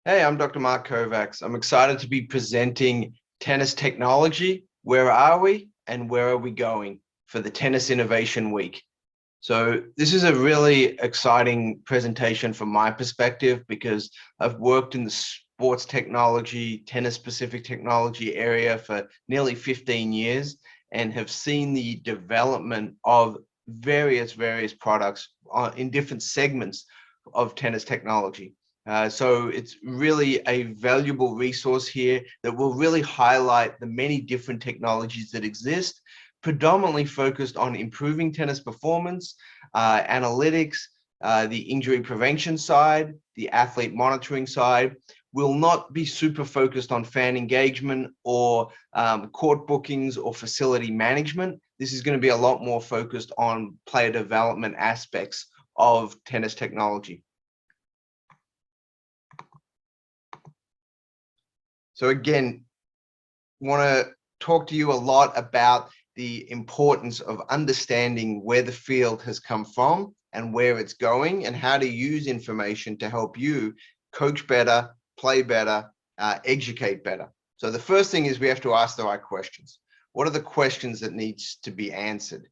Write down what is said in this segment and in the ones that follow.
Hey, I'm Dr. Mark Kovacs. I'm excited to be presenting tennis technology. Where are we and where are we going for the Tennis Innovation Week? So this is a really exciting presentation from my perspective because I've worked in the sports technology, tennis-specific technology area for nearly 15 years and have seen the development of various products in different segments of tennis technology. So it's really a valuable resource here that will really highlight the many different technologies that exist, predominantly focused on improving tennis performance, analytics, the injury prevention side, the athlete monitoring side. Will not be super focused on fan engagement or court bookings or facility management. This is going to be a lot more focused on player development aspects of tennis technology. So again, want to talk to you a lot about the importance of understanding where the field has come from and where it's going and how to use information to help you coach better, play better, educate better. So the first thing is we have to ask the right questions. What are the questions that needs to be answered?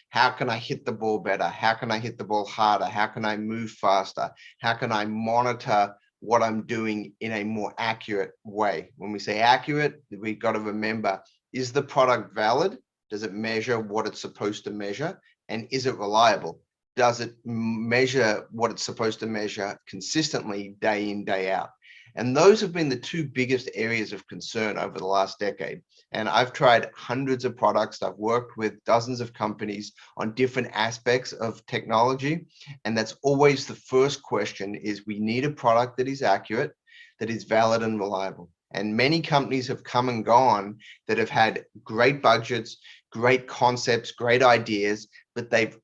How can I hit the ball better? How can I hit the ball harder? How can I move faster? How can I monitor what I'm doing in a more accurate way? When we say accurate, we've got to remember, is the product valid? Does it measure what it's supposed to measure? And is it reliable? Does it measure what it's supposed to measure consistently day in, day out? And those have been the two biggest areas of concern over the last decade. And I've tried hundreds of products. I've worked with dozens of companies on different aspects of technology. And that's always the first question is we need a product that is accurate, that is valid and reliable. And many companies have come and gone that have had great budgets, great concepts, great ideas, but they've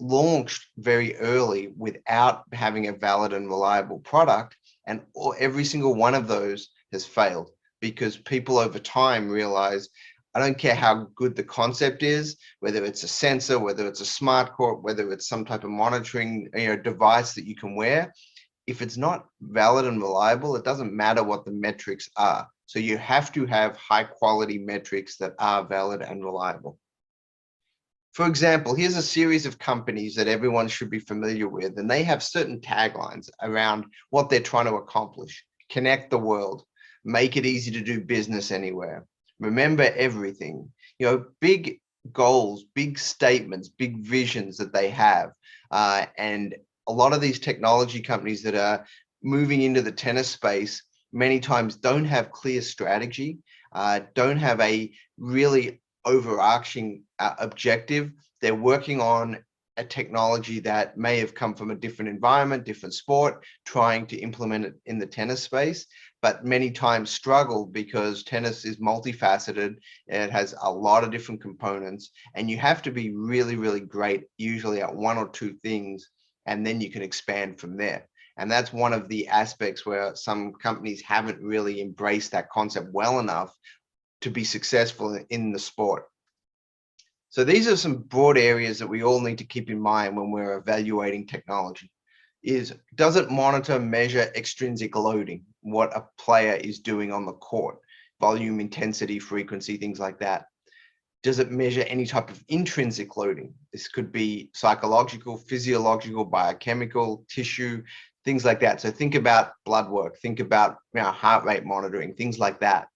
launched very early without having a valid and reliable product. And every single one of those has failed because people over time realize, I don't care how good the concept is, whether it's a sensor, whether it's a smart court, whether it's some type of monitoring device that you can wear. If it's not valid and reliable, it doesn't matter what the metrics are. So you have to have high quality metrics that are valid and reliable. For example, here's a series of companies that everyone should be familiar with, and they have certain taglines around what they're trying to accomplish. Connect the world, make it easy to do business anywhere, remember everything. Big goals, big statements, big visions that they have. And a lot of these technology companies that are moving into the tennis space many times don't have clear strategy, don't have a really overarching objective. They're working on a technology that may have come from a different environment, different sport, trying to implement it in the tennis space, but many times struggle because tennis is multifaceted. It has a lot of different components, and you have to be really, really great, usually at one or two things, and then you can expand from there. And that's one of the aspects where some companies haven't really embraced that concept well enough to be successful in the sport. So these are some broad areas that we all need to keep in mind when we're evaluating technology. Does it monitor, measure extrinsic loading, what a player is doing on the court, volume, intensity, frequency, things like that? Does it measure any type of intrinsic loading? This could be psychological, physiological, biochemical, tissue, things like that. So think about blood work, think about heart rate monitoring, things like that.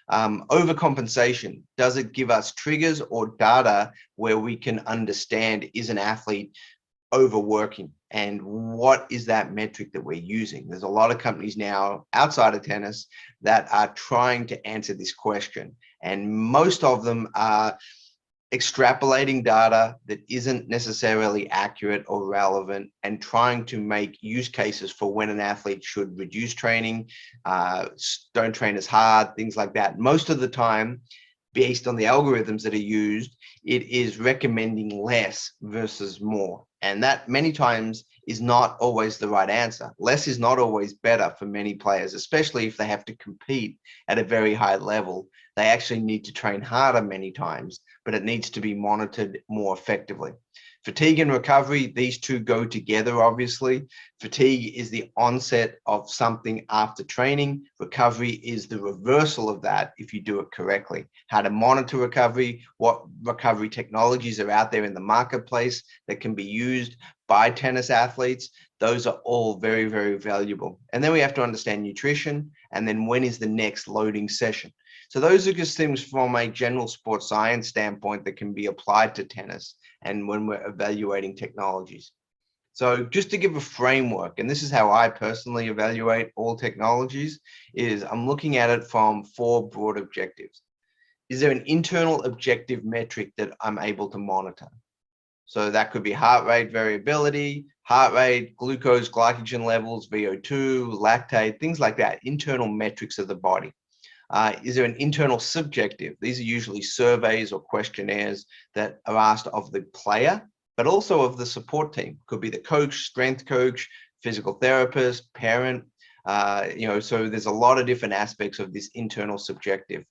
Overcompensation, does it give us triggers or data where we can understand, is an athlete overworking, and what is that metric that we're using? There's a lot of companies now outside of tennis that are trying to answer this question, and most of them are extrapolating data that isn't necessarily accurate or relevant and trying to make use cases for when an athlete should reduce training, don't train as hard, things like that. Most of the time, based on the algorithms that are used, it is recommending less versus more. And that many times is not always the right answer. Less is not always better for many players, especially if they have to compete at a very high level. They actually need to train harder many times, but it needs to be monitored more effectively. Fatigue and recovery, these two go together, obviously. Fatigue is the onset of something after training. Recovery is the reversal of that if you do it correctly. How to monitor recovery, what recovery technologies are out there in the marketplace that can be used by tennis athletes. Those are all very, very valuable. And then we have to understand nutrition, and then when is the next loading session. So those are just things from a general sports science standpoint that can be applied to tennis and when we're evaluating technologies. So just to give a framework, and this is how I personally evaluate all technologies, is I'm looking at it from 4 broad objectives. Is there an internal objective metric that I'm able to monitor? So that could be heart rate variability, heart rate, glucose, glycogen levels, VO2, lactate, things like that, internal metrics of the body. Is there an internal subjective? These are usually surveys or questionnaires that are asked of the player, but also of the support team. Could be the coach, strength coach, physical therapist, parent. So there's a lot of different aspects of this internal subjective.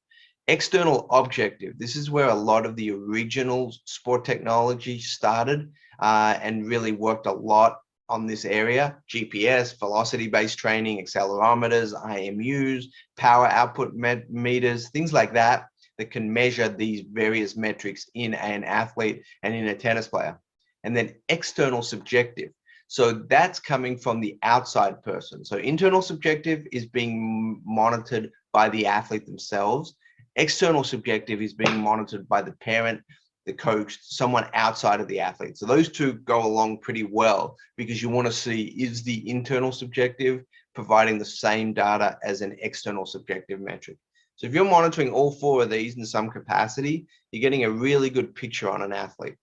External objective. This is where a lot of the original sport technology started and really worked a lot on this area. GPS, velocity-based training, accelerometers, IMUs, power output meters, things like that that can measure these various metrics in an athlete and in a tennis player. And then external subjective. So that's coming from the outside person. So internal subjective is being monitored by the athlete themselves. External subjective is being monitored by the parent, the coach, someone outside of the athlete. So those two go along pretty well because you want to see, is the internal subjective providing the same data as an external subjective metric? So if you're monitoring all 4 of these in some capacity, you're getting a really good picture on an athlete.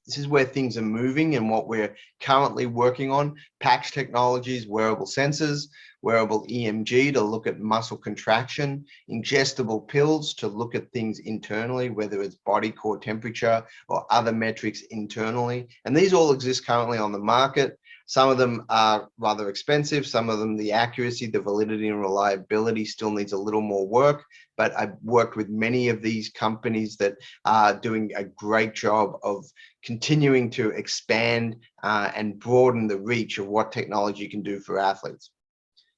This is where things are moving and what we're currently working on. Patch technologies, wearable sensors, wearable EMG to look at muscle contraction, ingestible pills to look at things internally, whether it's body core temperature or other metrics internally. And these all exist currently on the market. Some of them are rather expensive. Some of them, the accuracy, the validity and reliability still needs a little more work. But I've worked with many of these companies that are doing a great job of continuing to expand and broaden the reach of what technology can do for athletes.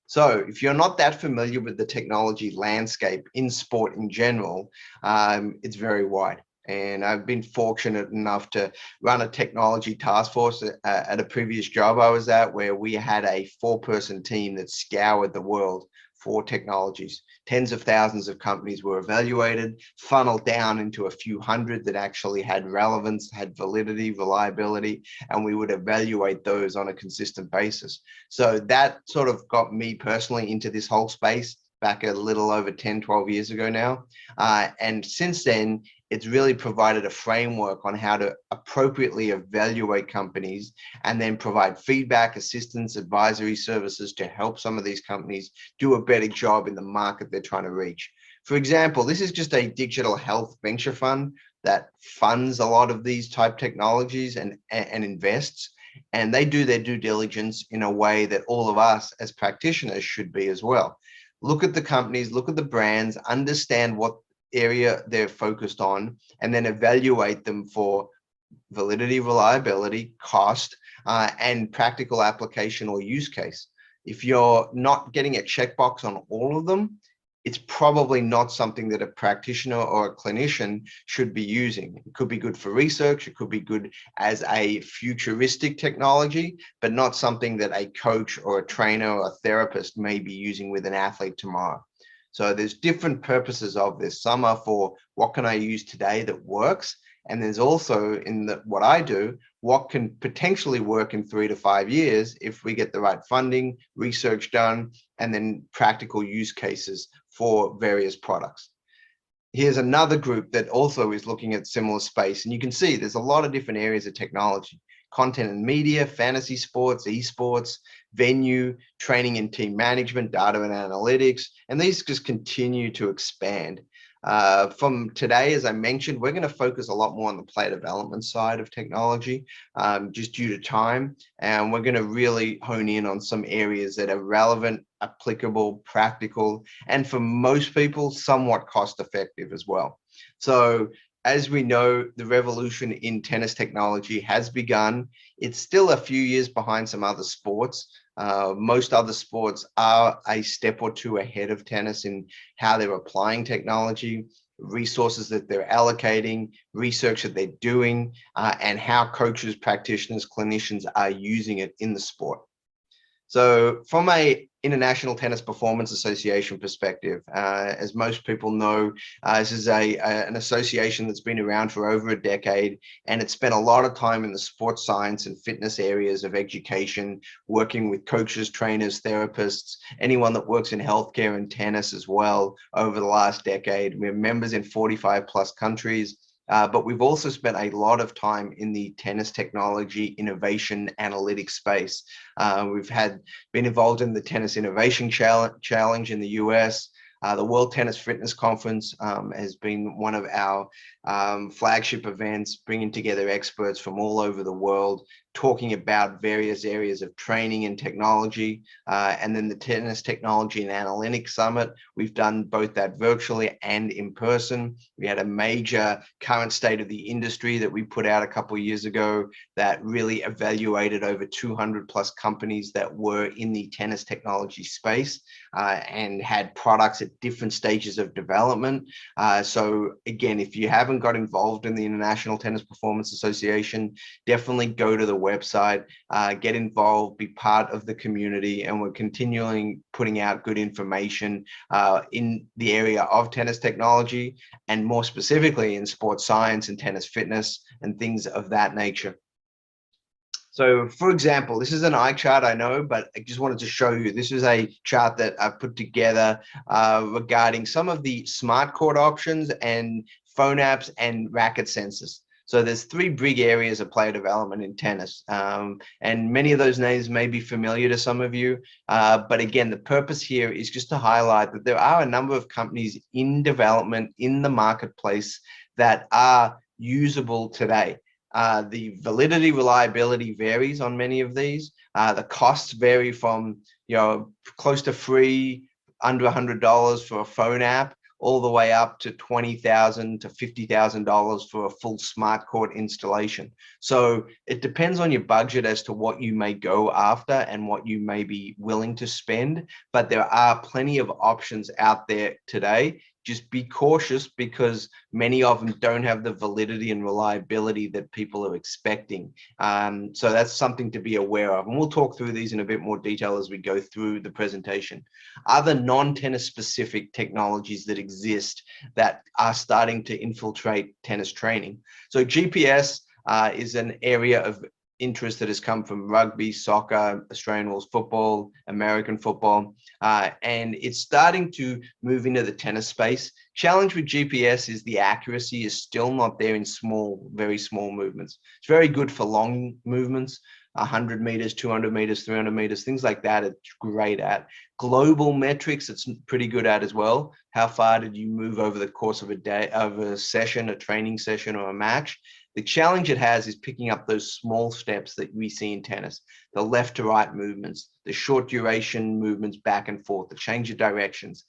So if you're not that familiar with the technology landscape in sport in general, it's very wide. And I've been fortunate enough to run a technology task force at a previous job I was at, where we had a 4-person team that scoured the world for technologies. Tens of thousands of companies were evaluated, funneled down into a few hundred that actually had relevance, had validity, reliability, and we would evaluate those on a consistent basis. So that sort of got me personally into this whole space back a little over 10, 12 years ago now. And since then, it's really provided a framework on how to appropriately evaluate companies and then provide feedback, assistance, advisory services to help some of these companies do a better job in the market they're trying to reach. For example, this is just a digital health venture fund that funds a lot of these type technologies and invests, and they do their due diligence in a way that all of us as practitioners should be as well. Look at the companies, look at the brands, understand what area they're focused on, and then evaluate them for validity, reliability, cost, and practical application or use case. If you're not getting a checkbox on all of them, it's probably not something that a practitioner or a clinician should be using. It could be good for research, it could be good as a futuristic technology, but not something that a coach or a trainer or a therapist may be using with an athlete tomorrow. So there's different purposes of this. Some are for what can I use today that works? And there's also in what I do, what can potentially work in 3 to 5 years if we get the right funding, research done, and then practical use cases for various products. Here's another group that also is looking at similar space. And you can see there's a lot of different areas of technology: content and media, fantasy sports, esports, venue, training and team management, data and analytics. And these just continue to expand. From today, as I mentioned, we're going to focus a lot more on the player development side of technology, just due to time. And we're going to really hone in on some areas that are relevant, applicable, practical, and for most people, somewhat cost effective as well. So as we know, the revolution in tennis technology has begun. It's still a few years behind some other sports. Most other sports are a step or two ahead of tennis in how they're applying technology, resources that they're allocating, research that they're doing, and how coaches, practitioners, clinicians are using it in the sport. So from a International Tennis Performance Association perspective, as most people know, this is an association that's been around for over a decade, and it's spent a lot of time in the sports science and fitness areas of education, working with coaches, trainers, therapists, anyone that works in healthcare and tennis as well over the last decade. We're members in 45 plus countries. But we've also spent a lot of time in the tennis technology innovation analytics space. We've been involved in the Tennis Innovation Challenge in the US. The World Tennis Fitness Conference has been one of our flagship events, bringing together experts from all over the world, talking about various areas of training and technology. And then the Tennis Technology and Analytics Summit, we've done both that virtually and in person. We had a major current state of the industry that we put out a couple of years ago that really evaluated over 200 plus companies that were in the tennis technology space and had products at different stages of development. So again, if you haven't got involved in the International Tennis Performance Association, definitely go to the website, get involved, be part of the community, and we're continually putting out good information in the area of tennis technology, and more specifically in sports science and tennis fitness and things of that nature. So for example, this is an eye chart, I know, but I just wanted to show you, this is a chart that I've put together regarding some of the Smartcourt options and phone apps and racket sensors. So there's three big areas of player development in tennis. And many of those names may be familiar to some of you. But again, the purpose here is just to highlight that there are a number of companies in development in the marketplace that are usable today. The validity, reliability varies on many of these. The costs vary from, close to free, under $100 for a phone app, all the way up to $20,000 to $50,000 for a full Smartcourt installation. So it depends on your budget as to what you may go after and what you may be willing to spend. But there are plenty of options out there today. Just be cautious because many of them don't have the validity and reliability that people are expecting. So that's something to be aware of. And we'll talk through these in a bit more detail as we go through the presentation. Other non-tennis specific technologies that exist that are starting to infiltrate tennis training. So GPS is an area of interest that has come from rugby, soccer, Australian rules football, American football, and it's starting to move into the tennis space. Challenge with GPS is the accuracy is still not there in small, very small movements. It's very good for long movements, 100 meters, 200 meters, 300 meters, things like that. It's great at. Global metrics, it's pretty good at as well. How far did you move over the course of a day, of a session, a training session, or a match? The challenge it has is picking up those small steps that we see in tennis, the left to right movements, the short duration movements back and forth, the change of directions.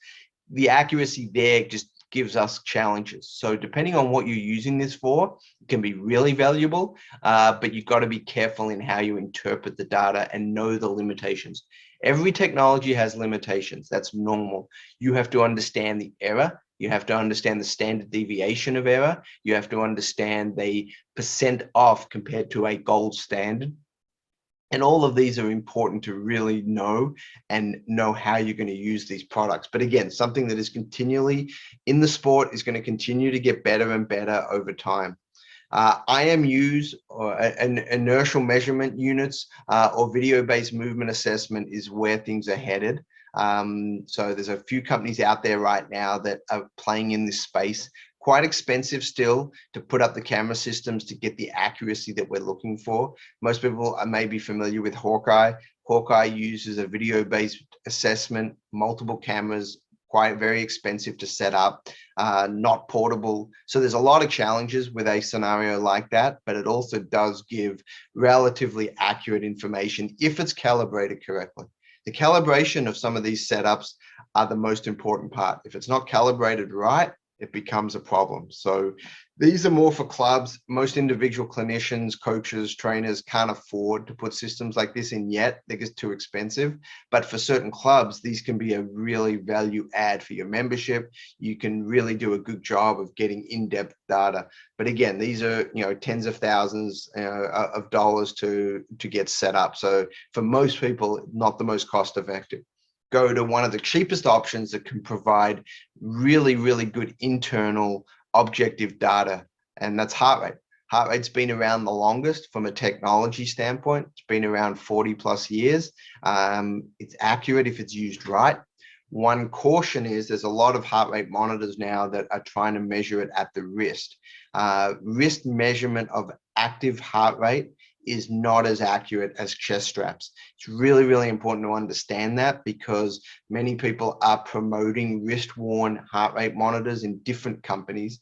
The accuracy there just gives us challenges. So depending on what you're using this for, it can be really valuable, but you've got to be careful in how you interpret the data and know the limitations. Every technology has limitations. That's normal. You have to understand the error. You have to understand the standard deviation of error. You have to understand the percent off compared to a gold standard. And all of these are important to really know and know how you're going to use these products. But again, something that is continually in the sport is going to continue to get better and better over time. IMUs or inertial measurement units or video-based movement assessment is where things are headed. So there's a few companies out there right now that are playing in this space. Quite expensive still to put up the camera systems to get the accuracy that we're looking for. Most people may be familiar with Hawkeye. Hawkeye uses a video-based assessment, multiple cameras, very expensive to set up, not portable. So there's a lot of challenges with a scenario like that, but it also does give relatively accurate information if it's calibrated correctly. The calibration of some of these setups are the most important part. If it's not calibrated right, it becomes a problem. So these are more for clubs. Most individual clinicians, coaches, trainers can't afford to put systems like this in yet. They're just too expensive. But for certain clubs, these can be a really value add for your membership. You can really do a good job of getting in-depth data. But again, these are, you know, tens of thousands of dollars to get set up. So for most people, not the most cost effective. Go to one of the cheapest options that can provide really, really good internal objective data, and that's heart rate. Heart rate's been around the longest from a technology standpoint. It's been around 40 plus years. It's accurate if it's used right. One caution is there's a lot of heart rate monitors now that are trying to measure it at the wrist. Wrist measurement of active heart rate is not as accurate as chest straps. It's really, really important to understand that, because many people are promoting wrist-worn heart rate monitors in different companies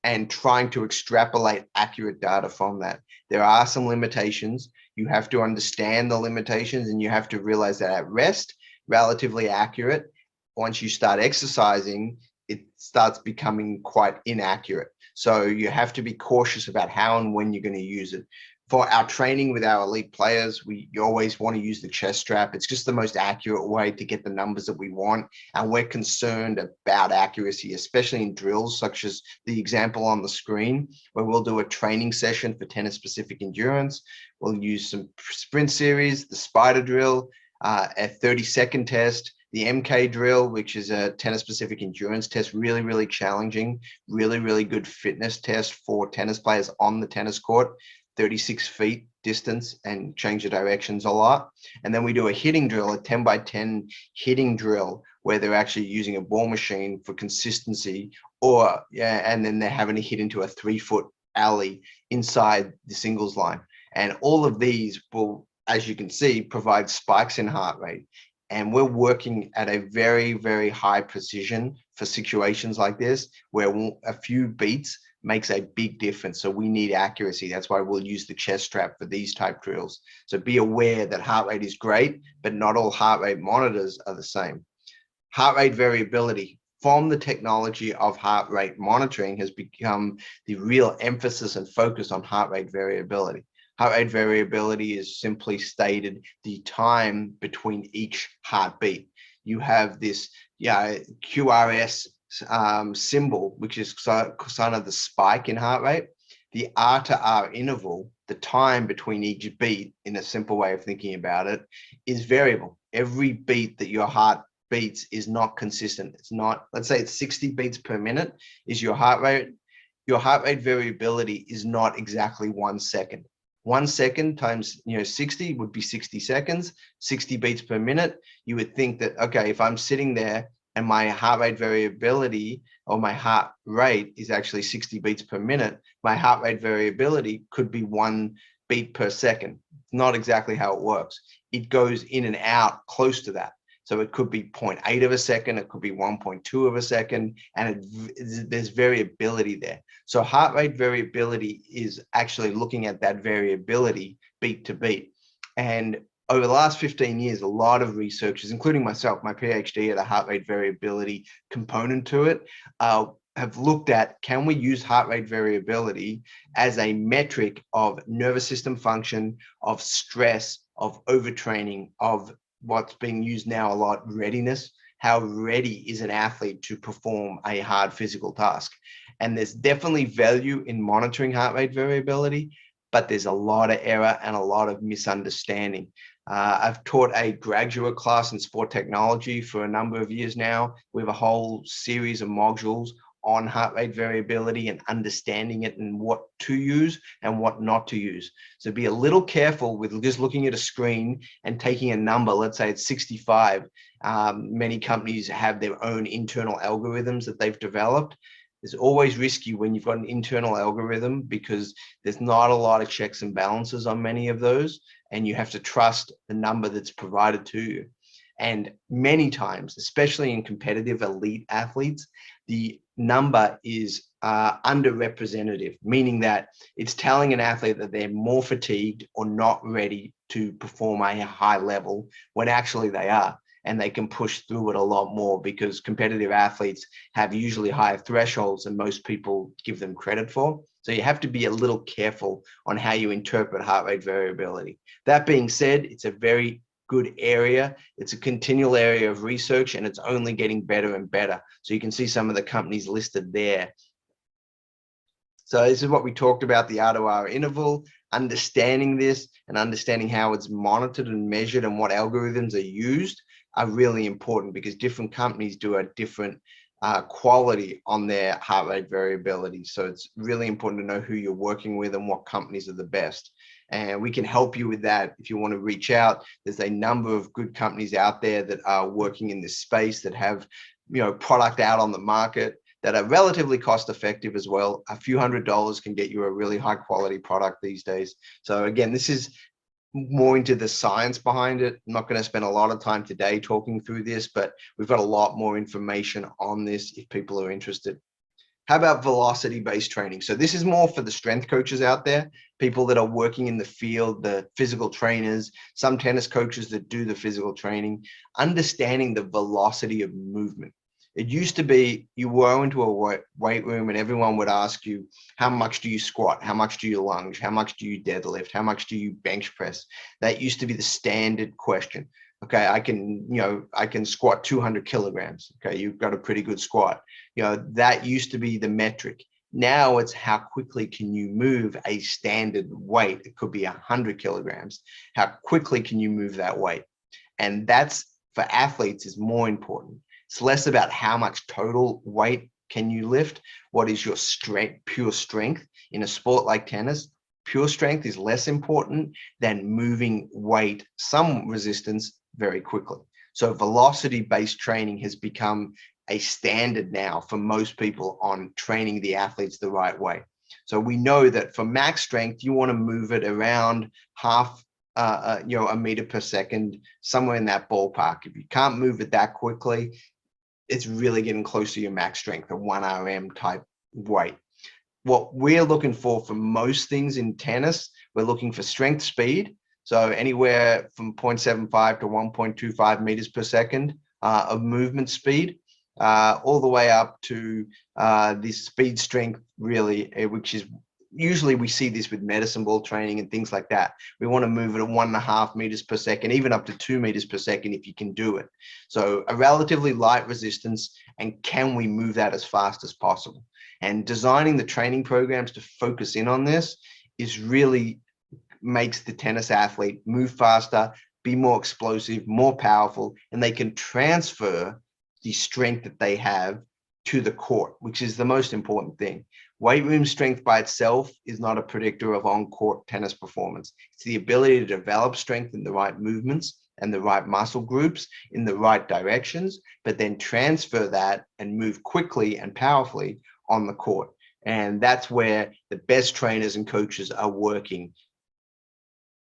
and trying to extrapolate accurate data from that. There are some limitations. You have to understand the limitations, and you have to realize that at rest, relatively accurate. Once you start exercising, it starts becoming quite inaccurate. So you have to be cautious about how and when you're going to use it. For our training with our elite players, you always want to use the chest strap. It's just the most accurate way to get the numbers that we want. And we're concerned about accuracy, especially in drills, such as the example on the screen, where we'll do a training session for tennis-specific endurance. We'll use some sprint series, the spider drill, a 30-second test, the MK drill, which is a tennis-specific endurance test, really, really challenging, really, really good fitness test for tennis players on the tennis court. 36 feet distance and change the directions a lot. And then we do a hitting drill, a 10 by 10 hitting drill, where they're actually using a ball machine for consistency, and then they're having to hit into a 3-foot alley inside the singles line. And all of these will, as you can see, provide spikes in heart rate. And we're working at a very, very high precision for situations like this, where a few beats makes a big difference. So we need accuracy. That's why we'll use the chest strap for these type drills. So be aware that heart rate is great, but not all heart rate monitors are the same. Heart rate variability from the technology of heart rate monitoring has become the real emphasis and focus on heart rate variability. Heart rate variability is simply stated the time between each heartbeat. You have this QRS symbol, which is kind of the spike in heart rate. The R to R interval, the time between each beat, in a simple way of thinking about it, is variable. Every beat that your heart beats is not consistent. It's not, let's say it's 60 beats per minute is your heart rate. Your heart rate variability is not exactly 1 second. 1 second times 60 would be 60 seconds, 60 beats per minute. You would think that, okay, if I'm sitting there and my heart rate variability, or my heart rate, is actually 60 beats per minute, my heart rate variability could be 1 beat per second. It's not exactly how it works. It goes in and out close to that. So it could be 0.8 of a second, it could be 1.2 of a second, and there's variability there. So heart rate variability is actually looking at that variability beat to beat. And over the last 15 years, a lot of researchers, including myself, my PhD at a heart rate variability component to it, have looked at, can we use heart rate variability as a metric of nervous system function, of stress, of overtraining, of what's being used now a lot, readiness. How ready is an athlete to perform a hard physical task? And there's definitely value in monitoring heart rate variability, but there's a lot of error and a lot of misunderstanding. I've taught a graduate class in sport technology for a number of years now. We have a whole series of modules on heart rate variability and understanding it and what to use and what not to use. So be a little careful with just looking at a screen and taking a number. Let's say it's 65. Many companies have their own internal algorithms that they've developed. It's always risky when you've got an internal algorithm, because there's not a lot of checks and balances on many of those, and you have to trust the number that's provided to you. And many times, especially in competitive elite athletes, the number is underrepresentative, meaning that it's telling an athlete that they're more fatigued or not ready to perform a high level when actually they are. and they can push through it a lot more, because competitive athletes have usually higher thresholds than most people give them credit for. So you have to be a little careful on how you interpret heart rate variability. That being said, it's a very good area. It's a continual area of research, and it's only getting better and better. So you can see some of the companies listed there. So this is what we talked about, the R2R interval. Understanding this and understanding how it's monitored and measured and what algorithms are used are really important, because different companies do a different quality on their heart rate variability. So it's really important to know who you're working with and what companies are the best. And we can help you with that if you want to reach out. There's a number of good companies out there that are working in this space, that have, product out on the market that are relatively cost effective as well. A few $100s can get you a really high quality product these days. So again, this is more into the science behind it. I'm not going to spend a lot of time today talking through this, but we've got a lot more information on this if people are interested. How about velocity-based training? So this is more for the strength coaches out there, people that are working in the field, the physical trainers, some tennis coaches that do the physical training, understanding the velocity of movement. It used to be you go into a weight room and everyone would ask you, how much do you squat? How much do you lunge? How much do you deadlift? How much do you bench press? That used to be the standard question. Okay, I can squat 200 kilograms. Okay, you've got a pretty good squat. That used to be the metric. Now it's how quickly can you move a standard weight? It could be 100 kilograms. How quickly can you move that weight? And that's, for athletes, is more important. It's less about how much total weight can you lift. What is your strength, pure strength? In a sport like tennis, pure strength is less important than moving weight, some resistance, very quickly. So velocity-based training has become a standard now for most people on training the athletes the right way. So we know that for max strength, you want to move it around half a meter per second, somewhere in that ballpark. If you can't move it that quickly, it's really getting close to your max strength, a 1 RM type weight. What we're looking for most things in tennis, we're looking for strength speed. So anywhere from 0.75 to 1.25 meters per second of movement speed, all the way up to this speed strength, really, which is usually we see this with medicine ball training and things like that. We want to move it at 1.5 meters per second, even up to 2 meters per second if you can do it. So a relatively light resistance, and can we move that as fast as possible? And designing the training programs to focus in on this is really makes the tennis athlete move faster, be more explosive, more powerful, and they can transfer the strength that they have to the court, which is the most important thing. Weight room strength by itself is not a predictor of on-court tennis performance. It's the ability to develop strength in the right movements and the right muscle groups in the right directions, but then transfer that and move quickly and powerfully on the court. And that's where the best trainers and coaches are working.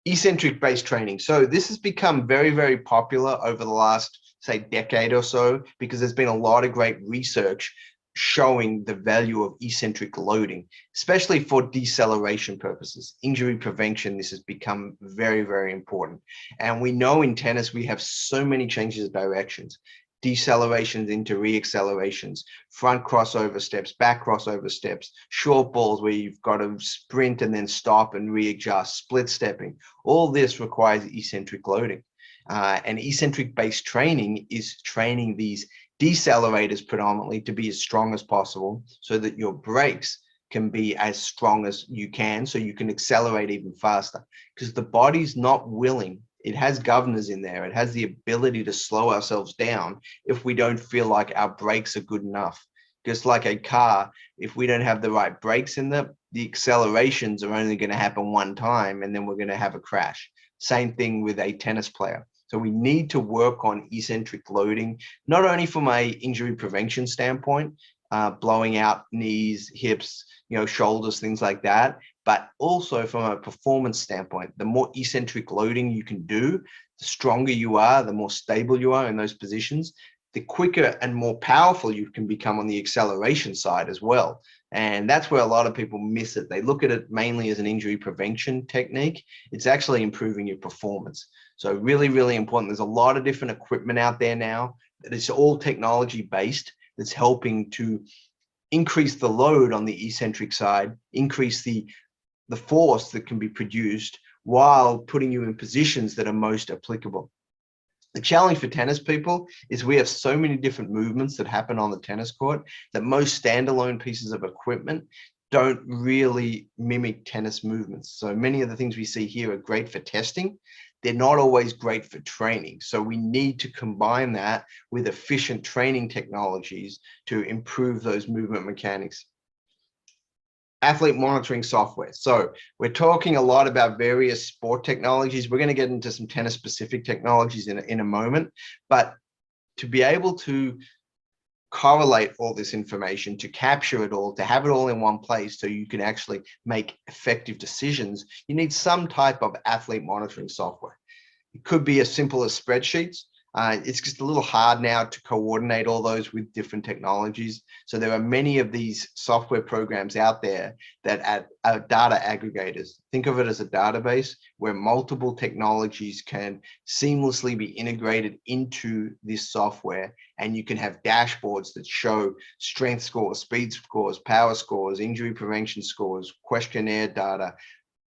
Eccentric based training. So this has become very, very popular over the last, say, decade or so, because there's been a lot of great research showing the value of eccentric loading, especially for deceleration purposes. Injury prevention, this has become very, very important. And we know in tennis, we have so many changes of directions. Decelerations into reaccelerations, front crossover steps, back crossover steps, short balls where you've got to sprint and then stop and readjust, split stepping. All this requires eccentric loading. And eccentric based training is training these decelerators predominantly to be as strong as possible so that your brakes can be as strong as you can, so you can accelerate even faster, because the body's not willing. It has governors in there. It has the ability to slow ourselves down if we don't feel like our brakes are good enough. Just like a car, if we don't have the right brakes in there, the accelerations are only going to happen one time and then we're going to have a crash. Same thing with a tennis player. So we need to work on eccentric loading, not only from a injury prevention standpoint, blowing out knees, hips, shoulders, things like that, but also from a performance standpoint. The more eccentric loading you can do, the stronger you are, the more stable you are in those positions, the quicker and more powerful you can become on the acceleration side as well. And that's where a lot of people miss it. They look at it mainly as an injury prevention technique. It's actually improving your performance. So really, really important. There's a lot of different equipment out there now that is all technology based that's helping to increase the load on the eccentric side, increase the force that can be produced while putting you in positions that are most applicable. The challenge for tennis people is we have so many different movements that happen on the tennis court that most standalone pieces of equipment don't really mimic tennis movements. So many of the things we see here are great for testing. They're not always great for training. So we need to combine that with efficient training technologies to improve those movement mechanics. Athlete monitoring software. So we're talking a lot about various sport technologies. We're going to get into some tennis specific technologies in a moment, but to be able to correlate all this information, to capture it all, to have it all in one place so you can actually make effective decisions, you need some type of athlete monitoring software. It could be as simple as spreadsheets. It's just a little hard now to coordinate all those with different technologies. So there are many of these software programs out there that are data aggregators. Think of it as a database where multiple technologies can seamlessly be integrated into this software, and you can have dashboards that show strength scores, speed scores, power scores, injury prevention scores, questionnaire data,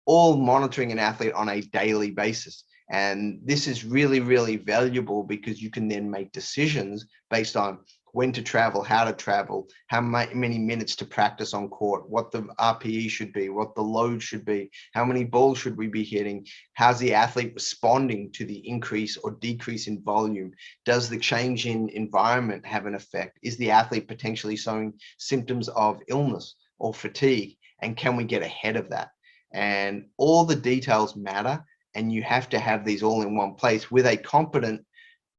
all monitoring an athlete on a daily basis. And this is really, really valuable because you can then make decisions based on when to travel, how to travel, how many minutes to practice on court, what the RPE should be, what the load should be, how many balls should we be hitting, how's the athlete responding to the increase or decrease in volume, does the change in environment have an effect, is the athlete potentially showing symptoms of illness or fatigue, and can we get ahead of that? And all the details matter. And you have to have these all in one place with a competent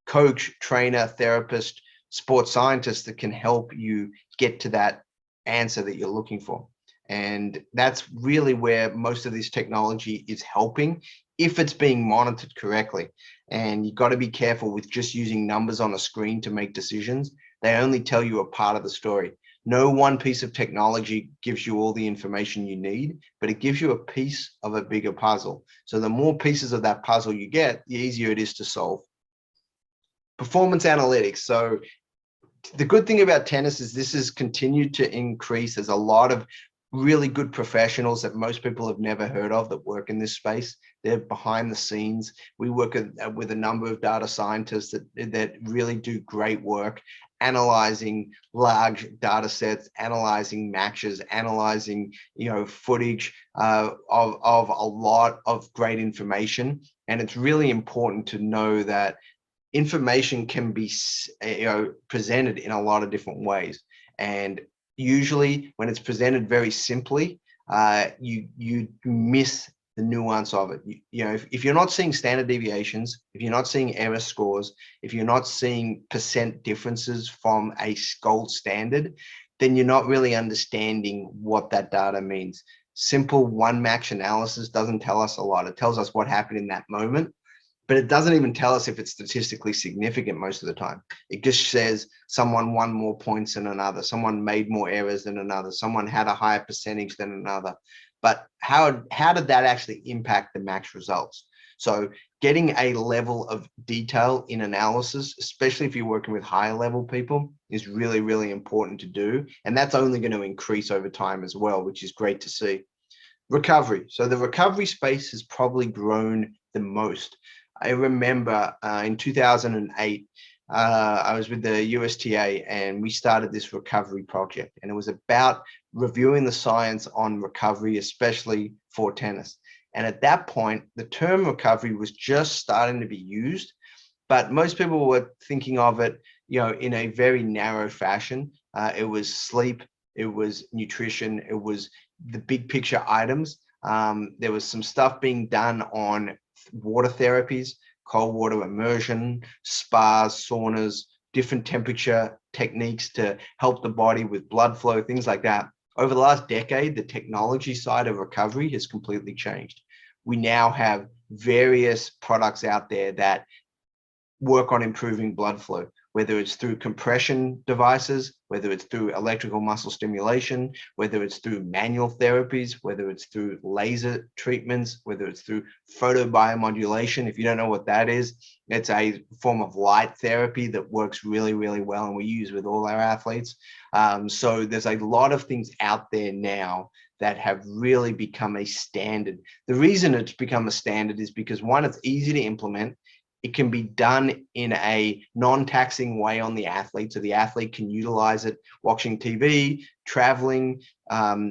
coach, trainer, therapist, sports scientist that can help you get to that answer that you're looking for. And that's really where most of this technology is helping if it's being monitored correctly. And you've got to be careful with just using numbers on a screen to make decisions. They only tell you a part of the story. No one piece of technology gives you all the information you need, but it gives you a piece of a bigger puzzle. So the more pieces of that puzzle you get, the easier it is to solve. Performance analytics. So the good thing about tennis is this has continued to increase. There's a lot of really good professionals that most people have never heard of that work in this space. They're behind the scenes. We work with a number of data scientists that really do great work, analyzing large data sets, analyzing matches, analyzing footage of a lot of great information. And it's really important to know that information can be presented in a lot of different ways. And usually when it's presented very simply, you miss the nuance of it. If you're not seeing standard deviations, if you're not seeing error scores, if you're not seeing percent differences from a gold standard, then you're not really understanding what that data means. Simple one match analysis doesn't tell us a lot. It tells us what happened in that moment, but it doesn't even tell us if it's statistically significant most of the time. It just says someone won more points than another, someone made more errors than another, someone had a higher percentage than another. But how did that actually impact the match results? So getting a level of detail in analysis, especially if you're working with higher level people, is really, really important to do. And that's only going to increase over time as well, which is great to see. Recovery. So the recovery space has probably grown the most. I remember in 2008, I was with the USTA and we started this recovery project, and it was about reviewing the science on recovery, especially for tennis. And at that point, the term recovery was just starting to be used, but most people were thinking of it, in a very narrow fashion. It was sleep, it was nutrition, it was the big picture items. There was some stuff being done on water therapies, cold water immersion, spas, saunas, different temperature techniques to help the body with blood flow, things like that. Over the last decade, the technology side of recovery has completely changed. We now have various products out there that work on improving blood flow, whether it's through compression devices, whether it's through electrical muscle stimulation, whether it's through manual therapies, whether it's through laser treatments, whether it's through photobiomodulation. If you don't know what that is, it's a form of light therapy that works really, really well, and we use with all our athletes. So there's a lot of things out there now that have really become a standard. The reason it's become a standard is because, one, it's easy to implement. It can be done in a non-taxing way on the athlete, so the athlete can utilize it watching TV, traveling,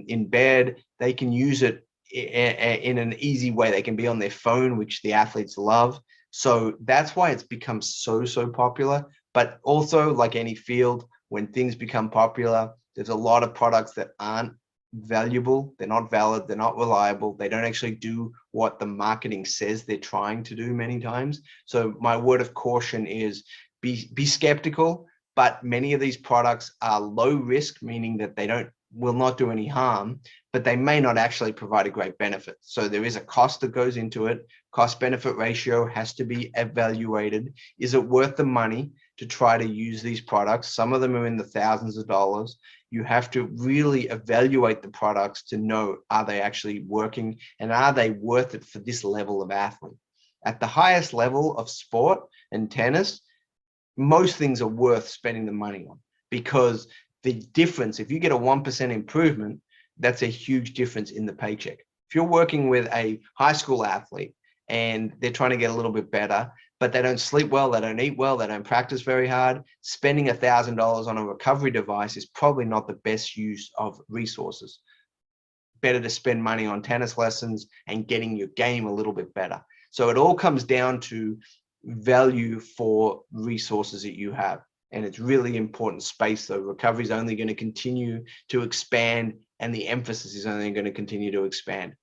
in bed. They can use it in an easy way. They can be on their phone, which the athletes love. So that's why it's become so popular. But also, like any field, when things become popular, there's a lot of products that aren't valuable, they're not valid, they're not reliable, they don't actually do what the marketing says they're trying to do many times. So my word of caution is be skeptical, but many of these products are low risk, meaning that they will not do any harm, but they may not actually provide a great benefit. So there is a cost that goes into it. Cost benefit ratio has to be evaluated. Is it worth the money to try to use these products? Some of them are in the thousands of dollars. You have to really evaluate the products to know, are they actually working, and are they worth it for this level of athlete? At the highest level of sport and tennis, most things are worth spending the money on, because the difference, if you get a 1% improvement, that's a huge difference in the paycheck. If you're working with a high school athlete and they're trying to get a little bit better, but they don't sleep well, they don't eat well, they don't practice very hard, spending $1,000 on a recovery device is probably not the best use of resources. Better to spend money on tennis lessons and getting your game a little bit better. So it all comes down to value for resources that you have. And it's really important space, though. Recovery is only going to continue to expand, and the emphasis is only going to continue to expand.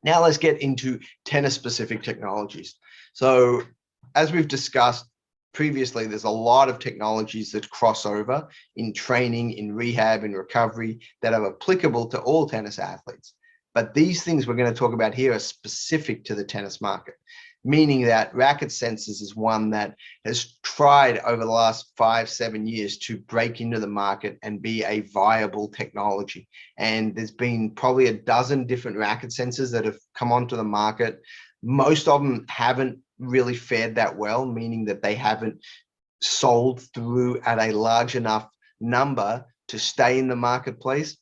Now let's get into tennis-specific technologies. So as we've discussed previously, there's a lot of technologies that cross over in training, in rehab, in recovery that are applicable to all tennis athletes. But these things we're going to talk about here are specific to the tennis market, meaning that racket sensors is one that has tried over the last 5-7 years to break into the market and be a viable technology. And there's been probably a dozen different racket sensors that have come onto the market. Most of them haven't really fared that well, meaning that they haven't sold through at a large enough number to stay in the marketplace.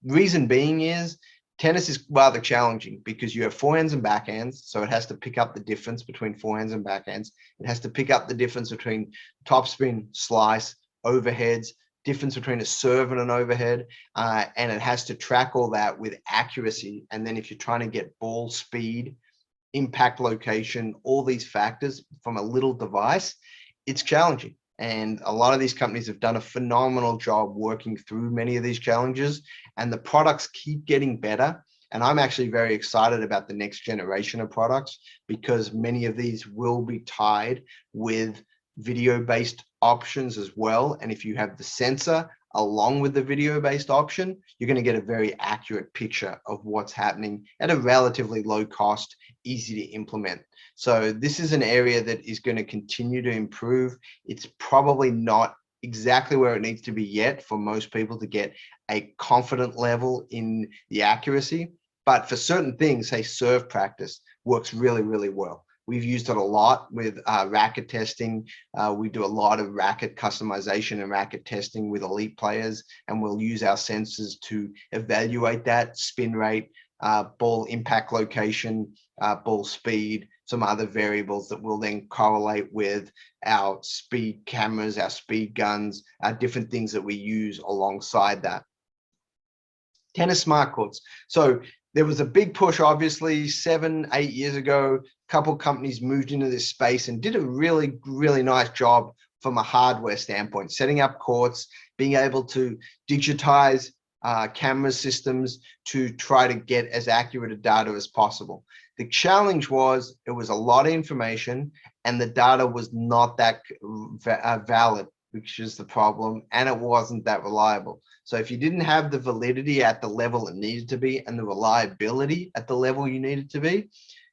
Reason being is tennis is rather challenging because you have forehands and backhands, so it has to pick up the difference between forehands and backhands. It has to pick up the difference between topspin, slice, overheads, difference between a serve and an overhead, and it has to track all that with accuracy. And then if you're trying to get ball speed, impact location, all these factors from a little device, it's challenging. And a lot of these companies have done a phenomenal job working through many of these challenges, and the products keep getting better. And I'm actually very excited about the next generation of products, because many of these will be tied with video-based options as well. And if you have the sensor along with the video-based option, you're going to get a very accurate picture of what's happening at a relatively low cost, easy to implement. So this is an area that is going to continue to improve. It's probably not exactly where it needs to be yet for most people to get a confident level in the accuracy. But for certain things, say serve practice works really, really well. We've used it a lot with racket testing. We do a lot of racket customization and racket testing with elite players, and we'll use our sensors to evaluate that spin rate, ball impact location, ball speed, some other variables that will then correlate with our speed cameras, our speed guns, different things that we use alongside that. Tennis Smartcourts. So there was a big push, obviously, 7-8 years ago. A couple of companies moved into this space and did a really, really nice job from a hardware standpoint, setting up courts, being able to digitize camera systems to try to get as accurate a data as possible. The challenge was it was a lot of information and the data was not that valid, which is the problem, and it wasn't that reliable. So if you didn't have the validity at the level it needed to be and the reliability at the level you needed to be,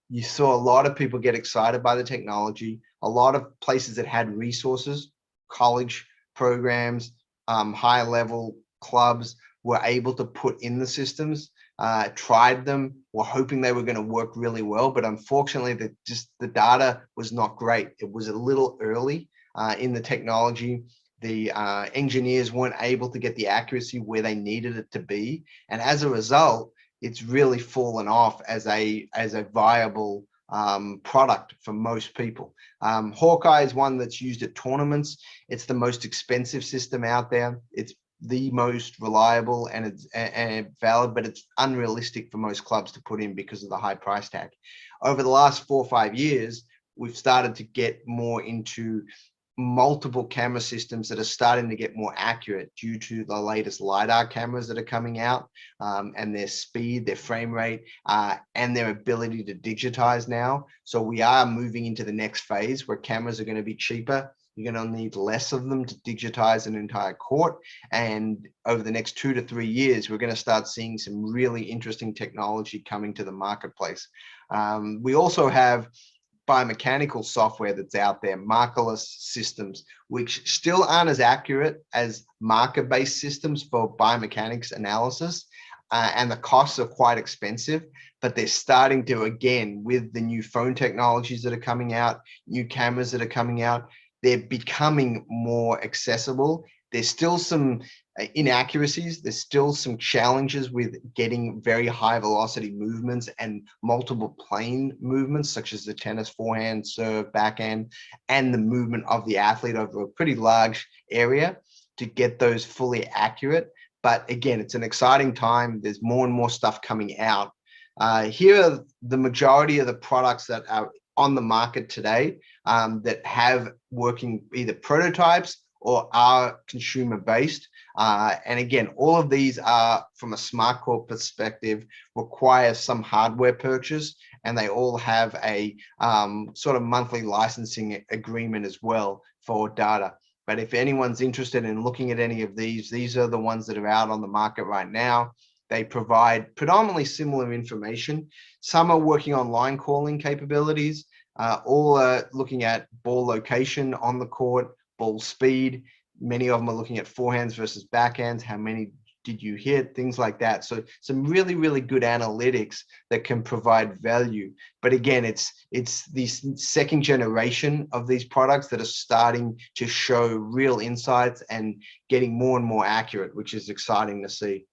you saw a lot of people get excited by the technology. A lot of places that had resources college programs, high level clubs were able to put in the systems, tried them, were hoping they were going to work really well, but unfortunately the data was not great. It was a little early in the technology. The engineers weren't able to get the accuracy where they needed it to be, and as a result, it's really fallen off as a viable product for most people. Hawkeye is one that's used at tournaments. It's the most expensive system out there. It's the most reliable and it's valid, but it's unrealistic for most clubs to put in because of the high price tag. Over the last 4 or 5 years, we've started to get more into multiple camera systems that are starting to get more accurate due to the latest LiDAR cameras that are coming out, and their speed, their frame rate, and their ability to digitize now. So we are moving into the next phase where cameras are going to be cheaper. You're going to need less of them to digitize an entire court. And over the next 2 to 3 years, we're going to start seeing some really interesting technology coming to the marketplace. We also have biomechanical software that's out there, markerless systems, which still aren't as accurate as marker-based systems for biomechanics analysis. And the costs are quite expensive, but they're starting to, again, with the new phone technologies that are coming out, new cameras that are coming out, they're becoming more accessible. There's still some inaccuracies. There's still some challenges with getting very high velocity movements and multiple plane movements, such as the tennis forehand, serve, backhand, and the movement of the athlete over a pretty large area to get those fully accurate. But again, it's an exciting time. There's more and more stuff coming out. Here are the majority of the products that are on the market today that have working either prototypes or are consumer based. And again, all of these are, from a Smartcourt perspective, require some hardware purchase, and they all have a sort of monthly licensing agreement as well for data. But if anyone's interested in looking at any of these are the ones that are out on the market right now. They provide predominantly similar information. Some are working on line calling capabilities. All are looking at ball location on the court, ball speed. Many of them are looking at forehands versus backhands. How many did you hit? Things like that. So some really, really good analytics that can provide value. But again, it's the second generation of these products that are starting to show real insights and getting more and more accurate, which is exciting to see.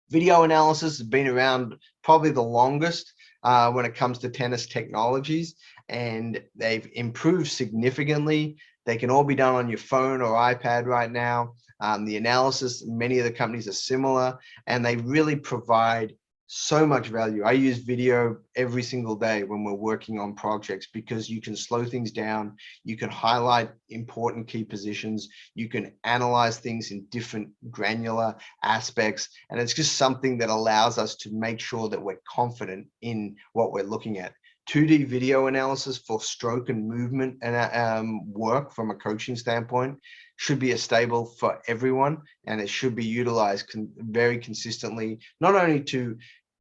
Video analysis has been around probably the longest when it comes to tennis technologies, and they've improved significantly. They can all be done on your phone or iPad right now. The analysis, many of the companies are similar, and they really provide so much value. I use video every single day when we're working on projects because you can slow things down, you can highlight important key positions, you can analyze things in different granular aspects, and it's just something that allows us to make sure that we're confident in what we're looking at. 2D video analysis for stroke and movement and work from a coaching standpoint should be a staple for everyone, and it should be utilized very consistently, not only to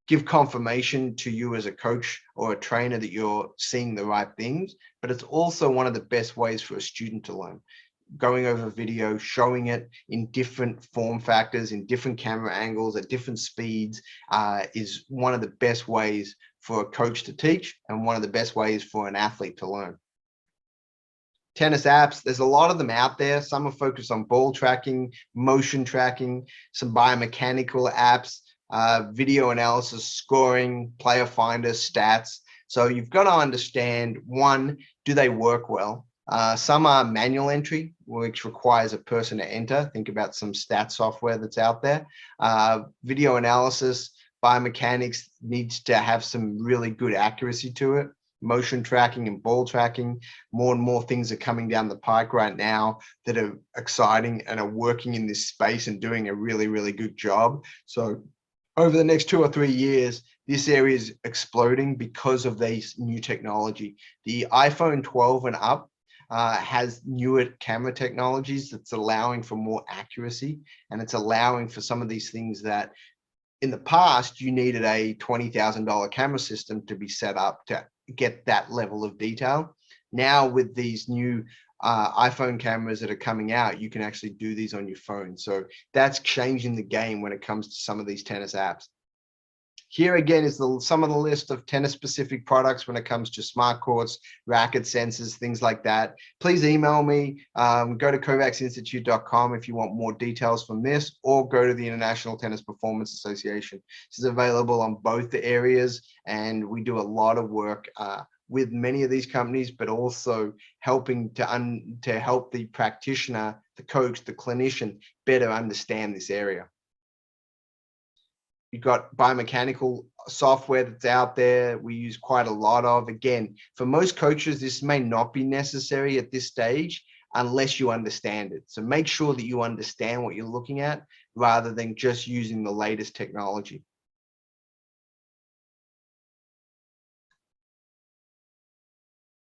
give confirmation to you as a coach or a trainer that you're seeing the right things, but it's also one of the best ways for a student to learn. Going over video, showing it in different form factors, in different camera angles, at different speeds, is one of the best ways for a coach to teach and one of the best ways for an athlete to learn. Tennis apps, there's a lot of them out there. Some are focused on ball tracking, motion tracking, some biomechanical apps, video analysis, scoring, player finder, stats. So you've got to understand, one, do they work well? Some are manual entry, which requires a person to enter. Think about some stat software that's out there. Video analysis, biomechanics needs to have some really good accuracy to it. Motion tracking and ball tracking, more and more things are coming down the pike right now that are exciting and are working in this space and doing a really, really good job. So over the next 2 or 3 years, this area is exploding because of these new technology. The iPhone 12 and up has newer camera technologies that's allowing for more accuracy, and it's allowing for some of these things that in the past you needed a $20,000 camera system to be set up to get that level of detail. Now with these new iPhone cameras that are coming out, you can actually do these on your phone. So that's changing the game when it comes to some of these tennis apps. Here again is some of the list of tennis specific products when it comes to smart courts, racket sensors, things like that. Please email me, go to kovacsinstitute.com if you want more details from this, or go to the International Tennis Performance Association. This is available on both the areas, and we do a lot of work with many of these companies, but also helping to help the practitioner, the coach, the clinician better understand this area. You've got biomechanical software that's out there. We use quite a lot of. Again, for most coaches, this may not be necessary at this stage unless you understand it. So make sure that you understand what you're looking at rather than just using the latest technology.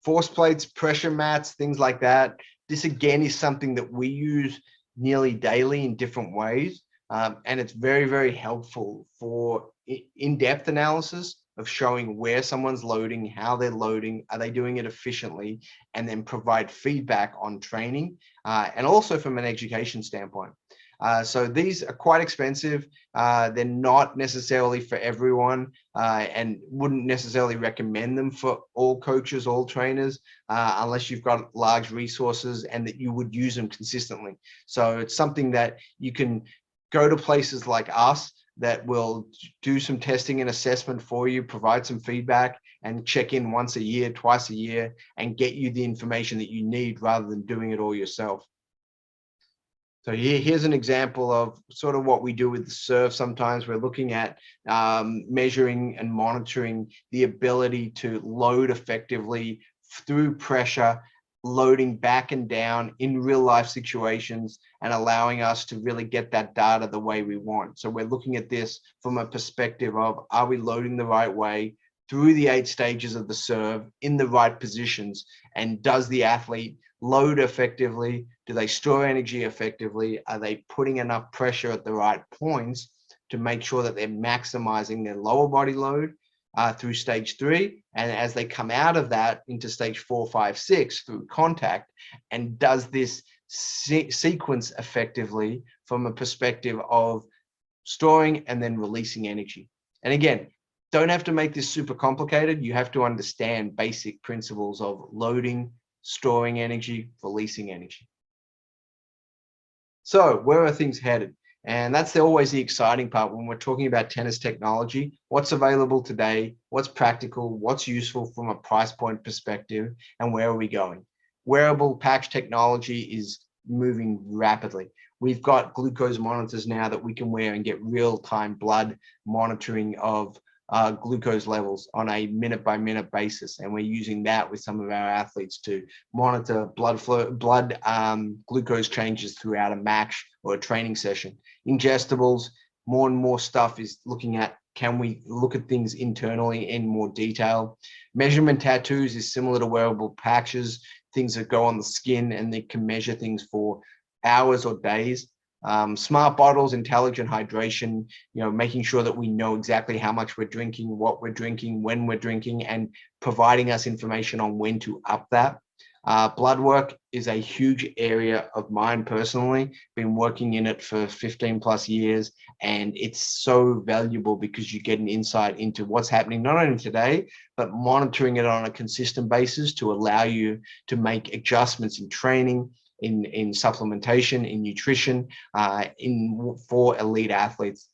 Force plates, pressure mats, things like that. This again is something that we use nearly daily in different ways. And it's very, very helpful for in-depth analysis of showing where someone's loading, how they're loading, are they doing it efficiently, and then provide feedback on training, and also from an education standpoint. So these are quite expensive. They're not necessarily for everyone, and wouldn't necessarily recommend them for all coaches, all trainers, unless you've got large resources and that you would use them consistently. So it's something that you can go to places like us that will do some testing and assessment for you, provide some feedback, and check in once a year, twice a year, and get you the information that you need rather than doing it all yourself. So here's an example of sort of what we do with the serve. Sometimes we're looking at measuring and monitoring the ability to load effectively through pressure, loading back and down in real life situations, and allowing us to really get that data the way we want. So we're looking at this from a perspective of, are we loading the right way through the 8 stages of the serve in the right positions? And does the athlete load effectively? Do they store energy effectively? Are they putting enough pressure at the right points to make sure that they're maximizing their lower body load through stage 3? And as they come out of that into stage 4, 5, 6 through contact, and does this sequence effectively from a perspective of storing and then releasing energy? And again, don't have to make this super complicated. You have to understand basic principles of loading, storing energy, releasing energy. So where are things headed? And that's always the exciting part when we're talking about tennis technology. What's available today? What's practical? What's useful from a price point perspective? And where are we going? Wearable patch technology is moving rapidly. We've got glucose monitors now that we can wear and get real-time blood monitoring of glucose levels on a minute-by-minute basis, and we're using that with some of our athletes to monitor blood flow, glucose changes throughout a match or a training session. Ingestibles, more and more stuff is looking at, can we look at things internally in more detail? Measurement tattoos is similar to wearable patches, things that go on the skin and they can measure things for hours or days. Smart bottles, intelligent hydration, making sure that we know exactly how much we're drinking, what we're drinking, when we're drinking, and providing us information on when to up that. Blood work is a huge area of mine personally. Been working in it for 15 plus years, and it's so valuable because you get an insight into what's happening not only today, but monitoring it on a consistent basis to allow you to make adjustments in training, in supplementation, in nutrition, for elite athletes.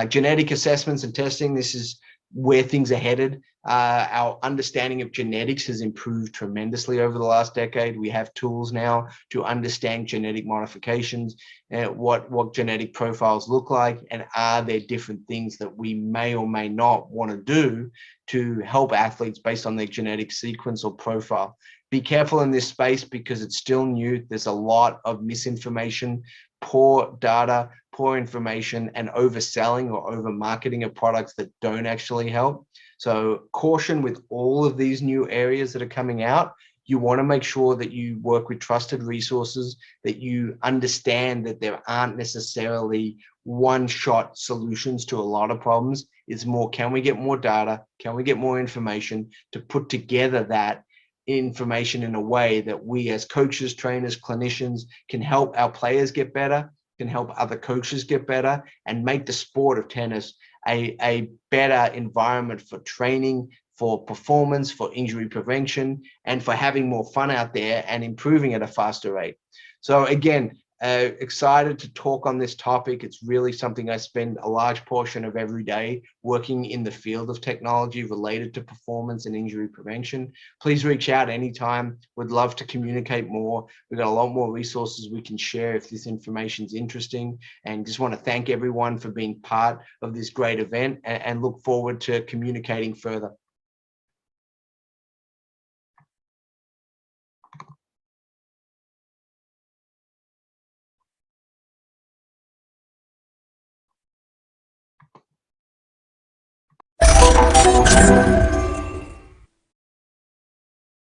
Genetic assessments and testing, this is where things are headed. Our understanding of genetics has improved tremendously over the last decade. We have tools now to understand genetic modifications, what genetic profiles look like, and are there different things that we may or may not want to do to help athletes based on their genetic sequence or profile. Be careful in this space because it's still new. There's a lot of misinformation, poor data, poor information, and overselling or over marketing of products that don't actually help. So caution with all of these new areas that are coming out. You want to make sure that you work with trusted resources, that you understand that there aren't necessarily one-shot solutions to a lot of problems. It's more, can we get more data? Can we get more information to put together that information in a way that we as coaches, trainers, clinicians can help our players get better, can help other coaches get better, and make the sport of tennis a better environment for training, for performance, for injury prevention, and for having more fun out there and improving at a faster rate. So again, excited to talk on this topic. It's really something I spend a large portion of every day working in the field of technology related to performance and injury prevention. Please reach out anytime. Would love to communicate more. We've got a lot more resources we can share if this information is interesting. And just want to thank everyone for being part of this great event and look forward to communicating further.